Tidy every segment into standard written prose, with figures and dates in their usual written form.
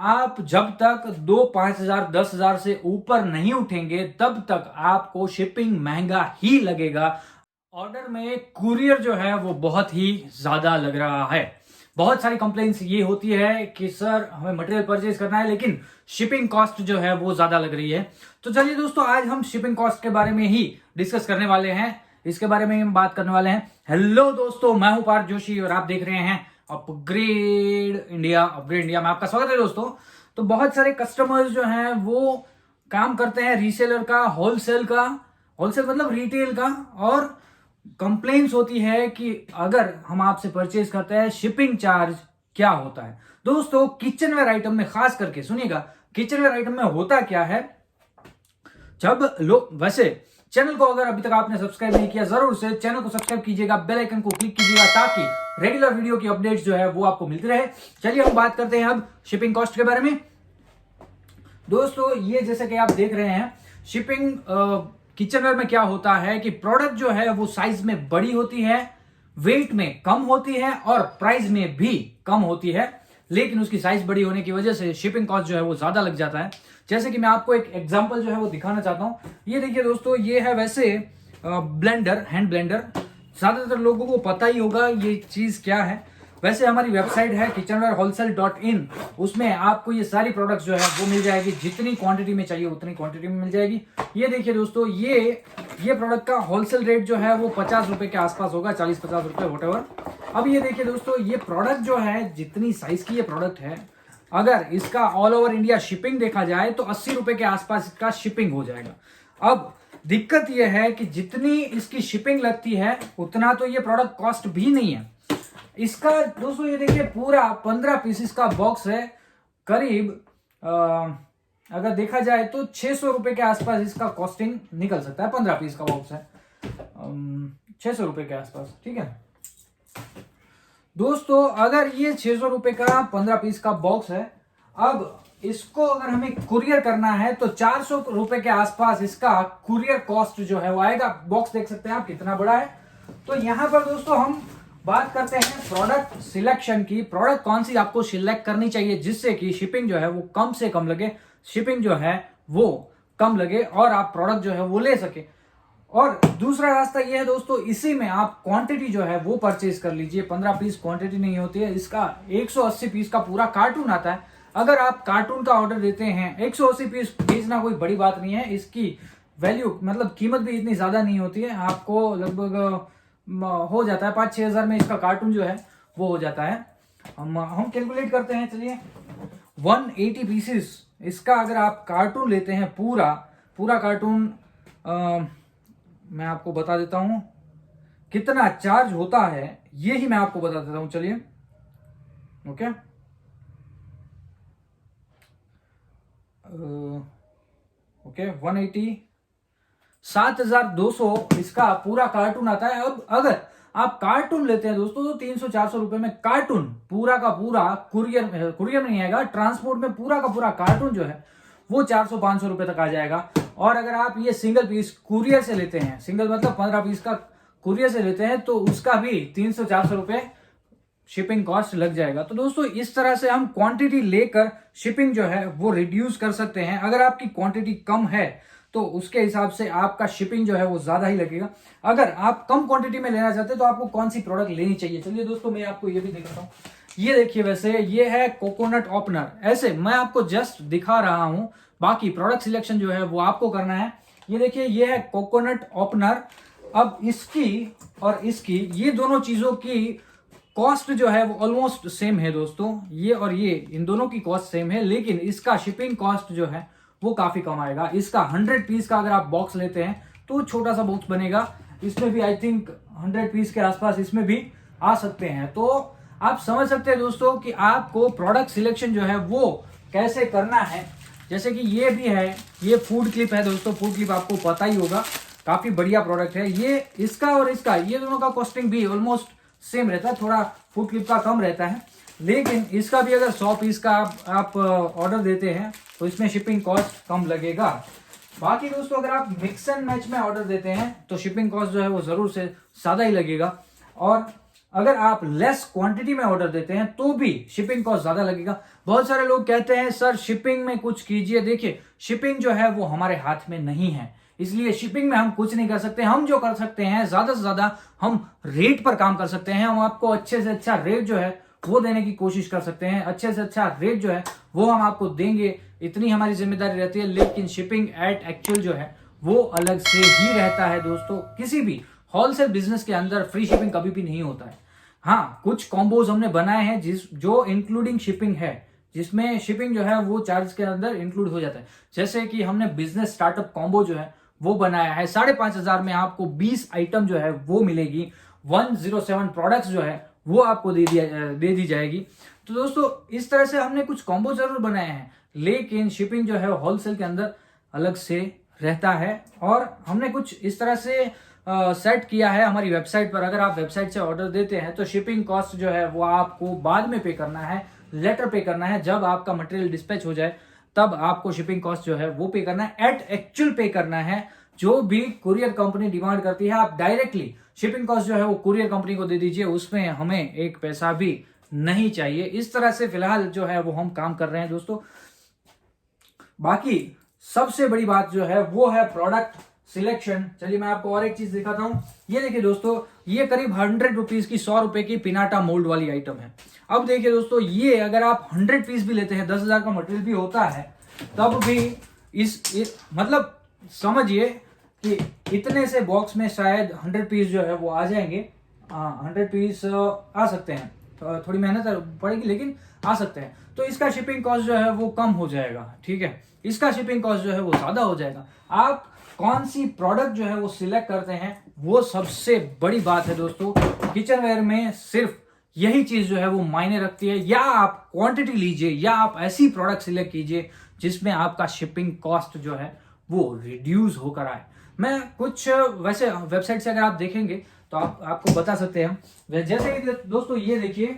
आप जब तक 2-5,000 10,000 से ऊपर नहीं उठेंगे तब तक आपको शिपिंग महंगा ही लगेगा। ऑर्डर में कुरियर जो है वो बहुत ही ज्यादा लग रहा है। बहुत सारी कंप्लेंट्स ये होती है कि सर हमें मटेरियल परचेज करना है लेकिन शिपिंग कॉस्ट जो है वो ज्यादा लग रही है। तो चलिए दोस्तों, आज हम शिपिंग कॉस्ट के बारे में ही डिस्कस करने वाले हैं, इसके बारे में हम बात करने वाले हैं। हेलो दोस्तों, मैं हूं पार्थ जोशी और आप देख रहे हैं अपग्रेड इंडिया में आपका स्वागत है दोस्तों। तो बहुत सारे कस्टमर्स जो हैं वो काम करते हैं रीसेलर का, होलसेल मतलब रिटेल का, और कंप्लेंट्स होती है कि अगर हम आपसे परचेज करते हैं शिपिंग चार्ज क्या होता है। दोस्तों किचनवेयर आइटम में खास करके सुनिएगा, किचनवेयर आइटम में होता क्या है, जब लोग वैसे चैनल को अगर अभी तक आपने सब्सक्राइब नहीं किया जरूर से चैनल को सब्सक्राइब कीजिएगा, बेल आइकन को क्लिक कीजिएगा ताकि रेगुलर वीडियो की अपडेट्स जो है वो आपको मिलती रहे। चलिए हम बात करते हैं अब शिपिंग कॉस्ट के बारे में। दोस्तों ये जैसे कि आप देख रहे हैं, शिपिंग किचनवेयर में क्या होता है कि प्रोडक्ट जो है वो साइज में बड़ी होती है, वेट में कम होती है और प्राइस में भी कम होती है, लेकिन उसकी साइज बड़ी होने की वजह से शिपिंग कॉस्ट जो है वो ज्यादा लग जाता है। जैसे कि मैं आपको एक एग्जांपल जो है वो दिखाना चाहता हूं। ये देखिए दोस्तों, ये है वैसे ब्लेंडर, हैंड ब्लेंडर। ज्यादातर लोगों को पता ही होगा ये चीज क्या है। वैसे हमारी वेबसाइट है kitchenwarewholesale.in, उसमें आपको ये सारी प्रोडक्ट्स जो है वो मिल जाएगी, जितनी क्वांटिटी में चाहिए उतनी क्वांटिटी में मिल जाएगी। ये देखिए दोस्तों, ये प्रोडक्ट का होलसेल रेट जो है वो 50 रुपए के आसपास होगा, 40-50 रुपए वॉटेवर। अब ये देखिए दोस्तों, ये प्रोडक्ट जो है जितनी साइज की ये प्रोडक्ट है, अगर इसका ऑल ओवर इंडिया शिपिंग देखा जाए तो 80 रुपए के आसपास इसका शिपिंग हो जाएगा। अब दिक्कत यह है कि जितनी इसकी शिपिंग लगती है उतना तो ये प्रोडक्ट कॉस्ट भी नहीं है इसका। दोस्तों ये देखिए, पूरा 15 पीसेस का बॉक्स है, करीब अगर देखा जाए तो 600 रुपए के आसपास इसका कॉस्टिंग निकल सकता है। 15 पीस का बॉक्स है, 600 रुपए के आसपास, ठीक है दोस्तों। अगर ये 600 रुपए का 15 पीस का बॉक्स है, अब इसको अगर हमें कुरियर करना है तो 400 रुपए के आसपास इसका कुरियर कॉस्ट जो है वो आएगा। बॉक्स देख सकते हैं आप कितना बड़ा है। तो यहां पर दोस्तों हम बात करते हैं प्रोडक्ट सिलेक्शन की। प्रोडक्ट कौन सी आपको सिलेक्ट करनी चाहिए जिससे कि शिपिंग जो है वो कम से कम लगे, शिपिंग जो है वो कम लगे और आप प्रोडक्ट जो है वो ले सके। और दूसरा रास्ता ये है दोस्तों, इसी में आप क्वांटिटी जो है वो परचेज कर लीजिए। 15 पीस क्वांटिटी नहीं होती है, इसका 180 पीस का पूरा कार्टून आता है। अगर आप कार्टून का ऑर्डर देते हैं, 180 पीस भेजना कोई बड़ी बात नहीं है, इसकी वैल्यू मतलब कीमत भी इतनी ज्यादा नहीं होती है, आपको लगभग हो जाता है 5-6 हजार में इसका कार्टून जो है वो हो जाता है। हम कैलकुलेट करते हैं, चलिए 180 पीसेस इसका अगर आप कार्टून लेते हैं, पूरा कार्टून, मैं आपको बता देता हूं कितना चार्ज होता है, ये ही मैं आपको बता देता हूं। चलिए ओके, ओके 180, 7,200 इसका पूरा कार्टून आता है। अब अगर आप कार्टून लेते हैं दोस्तों तो 300-400 रुपए में कार्टून पूरा का पूरा, कुरियर नहीं आएगा, ट्रांसपोर्ट में पूरा का पूरा कार्टून जो है वो 400-500 रुपए तक आ जाएगा। और अगर आप ये सिंगल पीस कुरियर से लेते हैं, सिंगल मतलब 15 पीस का कुरियर से लेते हैं, तो उसका भी 300-400 रुपए शिपिंग कॉस्ट लग जाएगा। तो दोस्तों इस तरह से हम क्वांटिटी लेकर शिपिंग जो है वो रिड्यूस कर सकते हैं। अगर आपकी क्वांटिटी कम है तो उसके हिसाब से आपका शिपिंग जो है वो ज्यादा ही लगेगा। अगर आप कम क्वांटिटी में लेना चाहते हैं तो आपको कौन सी प्रोडक्ट लेनी चाहिए, चलिए दोस्तों मैं आपको ये भी दिखाता हूँ। ये देखिए, वैसे ये है कोकोनट ओपनर। ऐसे मैं आपको जस्ट दिखा रहा हूं, बाकी प्रोडक्ट सिलेक्शन जो है वो आपको करना है। ये देखिए, ये है कोकोनट ओपनर। अब इसकी और इसकी, ये दोनों चीजों की कॉस्ट जो है वो ऑलमोस्ट सेम है दोस्तों। ये और ये, इन दोनों की कॉस्ट सेम है, लेकिन इसका शिपिंग कॉस्ट जो है वो काफी कम आएगा। इसका 100 पीस का अगर आप बॉक्स लेते हैं तो छोटा सा बॉक्स बनेगा, इसमें भी आई थिंक 100 पीस के आसपास इसमें भी आ सकते हैं। तो आप समझ सकते हैं दोस्तों कि आपको प्रोडक्ट सिलेक्शन जो है वो कैसे करना है। जैसे कि ये भी है, ये फूड क्लिप है दोस्तों। फूड क्लिप आपको पता ही होगा, काफी बढ़िया प्रोडक्ट है ये। इसका और इसका, ये दोनों का कॉस्टिंग भी ऑलमोस्ट सेम रहता है, थोड़ा फूड क्लिप का कम रहता है, लेकिन इसका भी अगर 100 पीस का आप ऑर्डर देते हैं तो इसमें शिपिंग कॉस्ट कम लगेगा। बाकी दोस्तों अगर आप मिक्स एंड मैच में ऑर्डर देते हैं तो शिपिंग कॉस्ट जो है वो जरूर से ज्यादा ही लगेगा। और अगर आप लेस क्वांटिटी में ऑर्डर देते हैं तो भी शिपिंग कॉस्ट ज्यादा लगेगा। बहुत सारे लोग कहते हैं सर शिपिंग में कुछ कीजिए। देखिए शिपिंग जो है वो हमारे हाथ में नहीं है, इसलिए शिपिंग में हम कुछ नहीं कर सकते। हम जो कर सकते हैं ज्यादा से ज्यादा हम रेट पर काम कर सकते हैं। हम आपको अच्छे से अच्छा रेट जो है वो देने की कोशिश कर सकते हैं, अच्छे से अच्छा रेट जो है वो हम आपको देंगे, इतनी हमारी जिम्मेदारी रहती है। लेकिन शिपिंग एट एक्चुअल जो है वो अलग से ही रहता है दोस्तों। किसी भी होलसेल बिजनेस के अंदर फ्री शिपिंग कभी भी नहीं होता है। हाँ, कुछ कॉम्बोज हमने बनाए हैं जो इंक्लूडिंग शिपिंग है, जिसमें शिपिंग जो है वो चार्ज के अंदर इंक्लूड हो जाता है। जैसे कि हमने बिजनेस स्टार्टअप कॉम्बो जो है वो बनाया है, 5,500 में आपको 20 आइटम जो है वो मिलेगी, 107 प्रोडक्ट्स जो है वो आपको दे दी जाएगी। तो दोस्तों इस तरह से हमने कुछ कॉम्बो जरूर बनाए हैं, लेकिन शिपिंग जो है होलसेल के अंदर अलग से रहता है। और हमने कुछ इस तरह से सेट किया है हमारी वेबसाइट पर। अगर आप वेबसाइट से ऑर्डर देते हैं तो शिपिंग कॉस्ट जो है वो आपको बाद में पे करना है, लेटर पे करना है। जब आपका मटेरियल डिस्पैच हो जाए तब आपको शिपिंग कॉस्ट जो है वो पे करना है, एट एक्चुअल पे करना है। जो भी कुरियर कंपनी डिमांड करती है आप डायरेक्टली शिपिंग कॉस्ट जो है वो कुरियर कंपनी को दे दीजिए, उसमें हमें एक पैसा भी नहीं चाहिए। इस तरह से फिलहाल जो है वो हम काम कर रहे हैं दोस्तों। बाकी सबसे बड़ी बात जो है वो है प्रोडक्ट सिलेक्शन। चलिए मैं आपको और एक चीज दिखाता हूं। ये देखिए दोस्तों, ये करीब 100 रुपीज की 100 रुपए की पिनाटा मोल्ड वाली आइटम है। अब देखिए दोस्तों, ये अगर आप 100 पीस भी लेते हैं, 10,000 का मटेरियल भी होता है, तब भी इस मतलब समझिए कि इतने से बॉक्स में शायद 100 पीस जो है वो आ जाएंगे। 100 पीस आ सकते हैं, तो थोड़ी मेहनत पड़ेगी लेकिन आ सकते हैं। तो इसका शिपिंग कॉस्ट जो है वो कम हो जाएगा, ठीक है। इसका शिपिंग कॉस्ट जो है वो ज्यादा हो जाएगा। आप कौन सी प्रोडक्ट जो है वो सिलेक्ट करते हैं वो सबसे बड़ी बात है दोस्तों। किचन वेयर में सिर्फ यही चीज जो है वो मायने रखती है। या आप क्वांटिटी लीजिए या आप ऐसी प्रोडक्ट सिलेक्ट कीजिए जिसमें आपका शिपिंग कॉस्ट जो है वो रिड्यूस होकर आए। मैं कुछ वैसे वेबसाइट से अगर आप देखेंगे तो आपको बता सकते हैं हम। जैसे कि दोस्तों ये देखिए,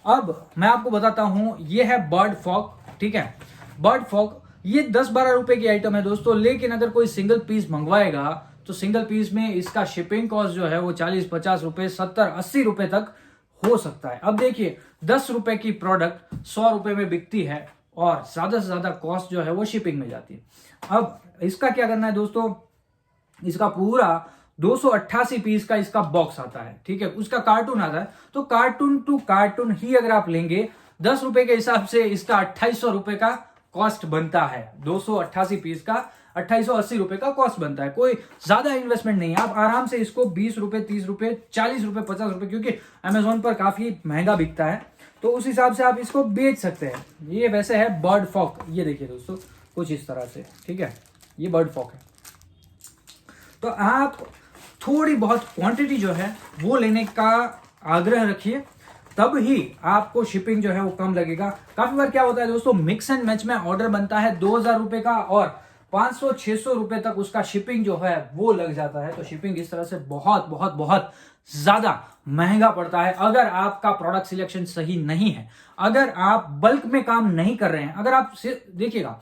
अब मैं आपको बताता हूं, ये है बर्ड फॉग, ठीक है। बर्ड फॉग ये 10-12 रुपए की आइटम है दोस्तों, लेकिन अगर कोई सिंगल पीस मंगवाएगा तो सिंगल पीस में इसका शिपिंग कॉस्ट जो है वो 40-50 रुपए, 70-80 रुपए तक हो सकता है। अब देखिए 10 रुपए की प्रोडक्ट 100 रुपए में बिकती है और ज्यादा से ज्यादा कॉस्ट जो है वो शिपिंग में जाती है। अब इसका क्या करना है दोस्तों, इसका पूरा 288 पीस का इसका बॉक्स आता है, ठीक है। उसका कार्टून आता है, तो कार्टून टू कार्टून ही अगर आप लेंगे 10 रुपए के हिसाब से इसका 2800 रुपए का कॉस्ट बनता है। 288 पीस का 2880 रुपए का कॉस्ट बनता है। कोई ज्यादा इन्वेस्टमेंट नहीं है। आप आराम से इसको 20 रुपए, 30 रुपए, 40 रुपए, 50 रुपए, क्योंकि अमेजोन पर काफी महंगा बिकता है, तो उस हिसाब से आप इसको बेच सकते हैं। ये वैसे है बर्ड फॉक, ये देखिए दोस्तों कुछ इस तरह से, ठीक है। ये बर्ड फॉक है। तो आप थोड़ी बहुत क्वांटिटी जो है वो लेने का आग्रह रखिए, तब ही आपको शिपिंग जो है वो कम लगेगा। काफी बार क्या होता है दोस्तों, मिक्स एंड मैच में ऑर्डर बनता है 2,000 रुपए का और 500-600 रुपए तक उसका शिपिंग जो है वो लग जाता है। तो शिपिंग इस तरह से बहुत बहुत बहुत ज्यादा महंगा पड़ता है अगर आपका प्रोडक्ट सिलेक्शन सही नहीं है, अगर आप बल्क में काम नहीं कर रहे हैं। अगर आप देखिएगा,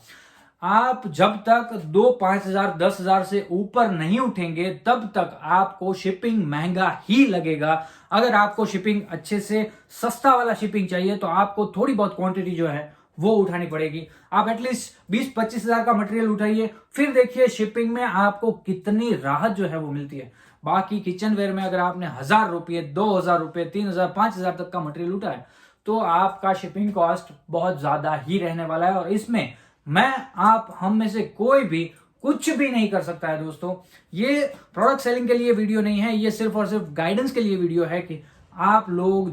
आप जब तक 2-5,000 10,000 से ऊपर नहीं उठेंगे तब तक आपको शिपिंग महंगा ही लगेगा। अगर आपको शिपिंग अच्छे से सस्ता वाला शिपिंग चाहिए तो आपको थोड़ी बहुत क्वांटिटी जो है वो उठानी पड़ेगी। आप एटलीस्ट 20-25 हजार का मटेरियल उठाइए, फिर देखिए शिपिंग में आपको कितनी राहत जो है वो मिलती है। बाकी किचन वेयर में अगर आपने 1,000 रुपये, 2,000 रुपये, 3,000, 5,000 तक का मटेरियल उठा है तो आपका शिपिंग कॉस्ट बहुत ज्यादा ही रहने वाला है। और इसमें हम में से कोई भी कुछ भी नहीं कर सकता है दोस्तों। ये प्रोडक्ट सेलिंग के लिए वीडियो नहीं है, ये सिर्फ और सिर्फ गाइडेंस के लिए वीडियो है कि आप लोग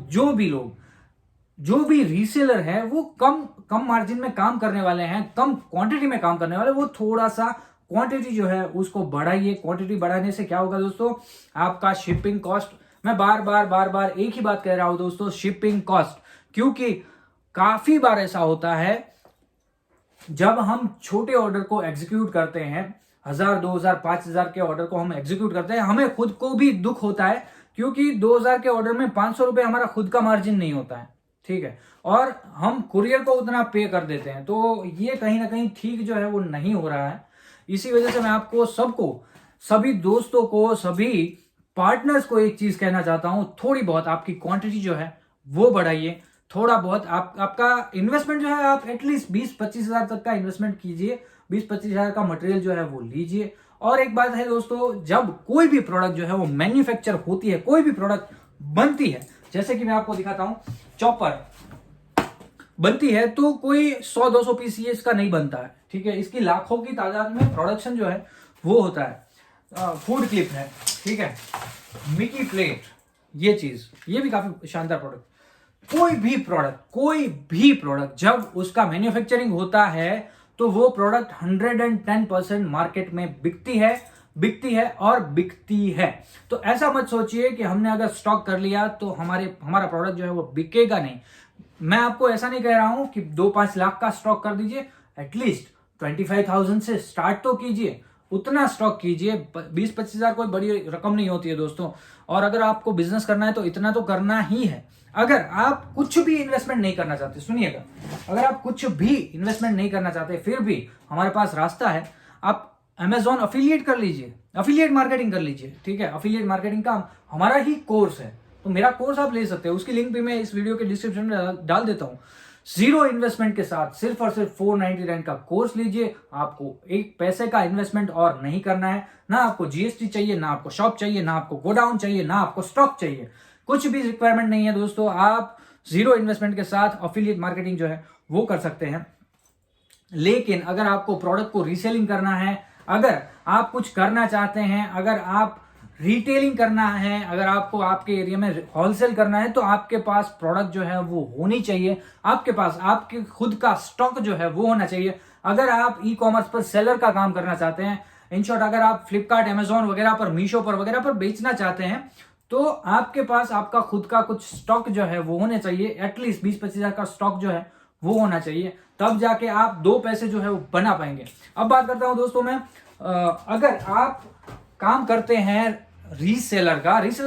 जो भी रीसेलर है वो कम मार्जिन में काम करने वाले हैं, कम क्वांटिटी में काम करने वाले, वो थोड़ा सा क्वांटिटी जो है उसको बढ़ाइए। क्वांटिटी बढ़ाने से क्या होगा दोस्तों, आपका शिपिंग कॉस्ट, मैं बार बार एक ही बात कह रहा हूं दोस्तों, शिपिंग कॉस्ट। क्योंकि काफी बार ऐसा होता है जब हम छोटे ऑर्डर को एग्जीक्यूट करते हैं, 1,000, 2,000, 5,000 के ऑर्डर को हम एग्जीक्यूट करते हैं, हमें खुद को भी दुख होता है क्योंकि 2,000 के ऑर्डर में 500 रुपए हमारा खुद का मार्जिन नहीं होता है, ठीक है। और हम कुरियर को उतना पे कर देते हैं, तो ये कहीं ना कहीं ठीक जो है वो नहीं हो रहा है। इसी वजह से मैं आपको सभी दोस्तों को, सभी पार्टनर्स को एक चीज कहना चाहता हूं, थोड़ी बहुत आपकी क्वांटिटी जो है वो बढ़ाइए। थोड़ा बहुत आपका इन्वेस्टमेंट जो है आप एटलीस्ट 20-25 हजार तक का इन्वेस्टमेंट कीजिए, 20-25 हजार का मटेरियल जो है वो लीजिए। और एक बात है दोस्तों, जब कोई भी प्रोडक्ट जो है वो मैन्युफैक्चर होती है, कोई भी प्रोडक्ट बनती है, जैसे कि मैं आपको दिखाता हूं, चॉपर बनती है तो कोई 100-200 पीस ये इसका नहीं बनता है, ठीक है। इसकी लाखों की तादाद में प्रोडक्शन जो है वो होता है। फूड क्लिप है, ठीक है, मिकी प्लेट, ये चीज, ये भी काफी शानदार प्रोडक्ट। कोई भी प्रोडक्ट जब उसका मैन्युफैक्चरिंग होता है तो वो प्रोडक्ट 110% मार्केट में बिकती है और बिकती है। तो ऐसा मत सोचिए कि हमने अगर स्टॉक कर लिया तो हमारा प्रोडक्ट जो है वो बिकेगा नहीं। मैं आपको ऐसा नहीं कह रहा हूं कि 2-5 लाख का स्टॉक कर दीजिए, एटलीस्ट 25,000 से स्टार्ट तो कीजिए, उतना स्टॉक कीजिए। 20-25 हजार कोई बड़ी रकम नहीं होती है दोस्तों। और अगर आपको बिजनेस करना है तो इतना तो करना ही है। अगर आप कुछ भी इन्वेस्टमेंट नहीं करना चाहते, सुनिएगा, अगर आप कुछ भी इन्वेस्टमेंट नहीं करना चाहते फिर भी हमारे पास रास्ता है। आप Amazon अफिलिएट कर लीजिए, अफिलिएट मार्केटिंग कर लीजिए, ठीक है। अफिलिएट मार्केटिंग का हमारा ही कोर्स है, तो मेरा कोर्स आप ले सकते हैं, उसकी लिंक भी मैं इस वीडियो के डिस्क्रिप्शन में डाल देता हूं। 0 इन्वेस्टमेंट के साथ सिर्फ और सिर्फ 499 का कोर्स लीजिए। आपको एक पैसे का इन्वेस्टमेंट और नहीं करना है, ना आपको जीएसटी चाहिए, ना आपको शॉप चाहिए, ना आपको गोडाउन चाहिए, ना आपको स्टॉक चाहिए, कुछ भी रिक्वायरमेंट नहीं है दोस्तों। आप 0 इन्वेस्टमेंट के साथ अफिलिएट मार्केटिंग जो है वो कर सकते हैं। लेकिन अगर आपको प्रोडक्ट को रीसेलिंग करना है, अगर आप कुछ करना चाहते हैं, अगर आप रिटेलिंग करना है, अगर आपको आपके एरिया में होलसेल करना है, तो आपके पास प्रोडक्ट जो है वो होनी चाहिए। आपके पास आपके खुद का स्टॉक जो है वो होना चाहिए। अगर आप ई कॉमर्स पर सेलर का काम करना चाहते हैं, इन शॉर्ट अगर आप फ्लिपकार्ट, अमेजोन वगैरह पर, मीशो पर वगैरह पर बेचना चाहते हैं, तो आपके पास आपका खुद का कुछ स्टॉक जो है वो होने चाहिए। एटलीस्ट 20-25 हजार का स्टॉक जो है वो होना चाहिए, तब जाके आप 2 पैसे जो है वो बना पाएंगे। अब बात करता हूं दोस्तों मैं, अगर आप काम करते हैं रीसेलर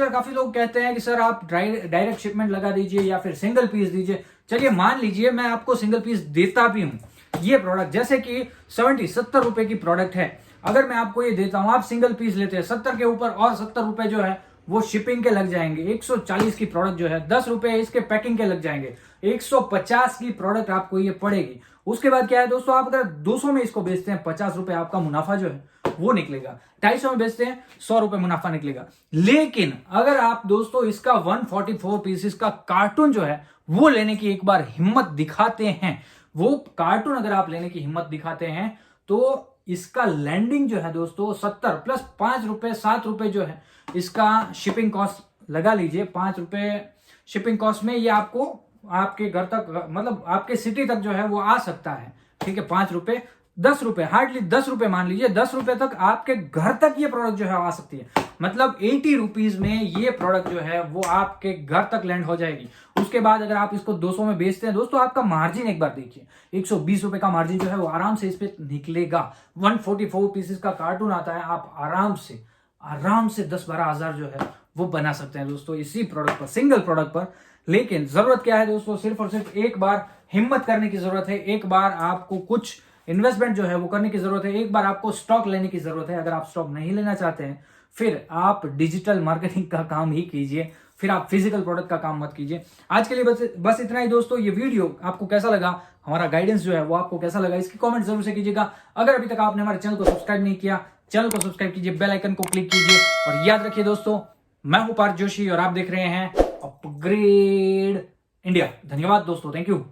काफी लोग कहते हैं कि सर आप डायरेक्ट शिपमेंट लगा दीजिए या फिर सिंगल पीस दीजिए। चलिए मान लीजिए मैं आपको सिंगल पीस देता भी हूं। ये प्रोडक्ट जैसे कि 70 रुपए की प्रोडक्ट है, अगर मैं आपको ये देता हूं, आप सिंगल पीस लेते हैं 70 के ऊपर, और 70 रुपए जो है वो शिपिंग के लग जाएंगे। 140 की प्रोडक्ट जो है 10 रुपए इसके पैकिंग के लग जाएंगे। 150 की प्रोडक्ट आपको ये पड़ेगी। उसके बाद क्या है दोस्तों, आप अगर 200 में इसको बेचते हैं, 50 रुपए आपका मुनाफा जो है वो निकलेगा। 250 में बेचते हैं, 100 रुपए मुनाफा निकलेगा। लेकिन अगर आप दोस्तों इसका 144 पीसेस का कार्टून जो है वो लेने की एक बार हिम्मत दिखाते हैं, वो कार्टून अगर आप लेने की हिम्मत दिखाते हैं, तो इसका लैंडिंग जो है दोस्तों 70 प्लस 5 रुपए 7 रुपए जो है इसका शिपिंग कॉस्ट लगा लीजिए। 5 रुपए शिपिंग कॉस्ट में ये आपको आपके घर तक, मतलब आपके सिटी तक जो है वो आ सकता है, ठीक है। 5 रुपए 10 रुपए, हार्डली 10 रुपए मान लीजिए, 10 रुपए तक आपके घर तक ये प्रोडक्ट जो है आ सकती है। मतलब 80 रुपीज में ये प्रोडक्ट जो है वो आपके घर तक लैंड हो जाएगी। उसके बाद अगर आप इसको 200 में बेचते हैं दोस्तों, आपका मार्जिन एक बार देखिए, 120 रुपए का मार्जिन जो है वो आराम से इस पे निकलेगा। 144 पीसेस का कार्टून आता है, आप आराम से 10-12 हजार जो है वो बना सकते हैं दोस्तों इसी प्रोडक्ट पर, सिंगल प्रोडक्ट पर। लेकिन जरूरत क्या है दोस्तों, सिर्फ और सिर्फ एक बार हिम्मत करने की जरूरत है, एक बार आपको कुछ इन्वेस्टमेंट जो है वो करने की जरूरत है, एक बार आपको स्टॉक लेने की जरूरत है। अगर आप स्टॉक नहीं लेना चाहते हैं, फिर आप डिजिटल मार्केटिंग का काम ही कीजिए, फिर आप फिजिकल प्रोडक्ट का काम मत कीजिए। आज के लिए बस इतना ही दोस्तों। ये वीडियो आपको कैसा लगा, हमारा गाइडेंस जो है वो आपको कैसा लगा, इसकी कमेंट जरूर से कीजिएगा। अगर अभी तक आपने हमारे चैनल को सब्सक्राइब नहीं किया, चैनल को सब्सक्राइब कीजिए, बेल आइकन को क्लिक कीजिए। और याद रखिए दोस्तों, मैं हूं पार्थ जोशी और आप देख रहे हैं अपग्रेड इंडिया। धन्यवाद दोस्तों, थैंक यू।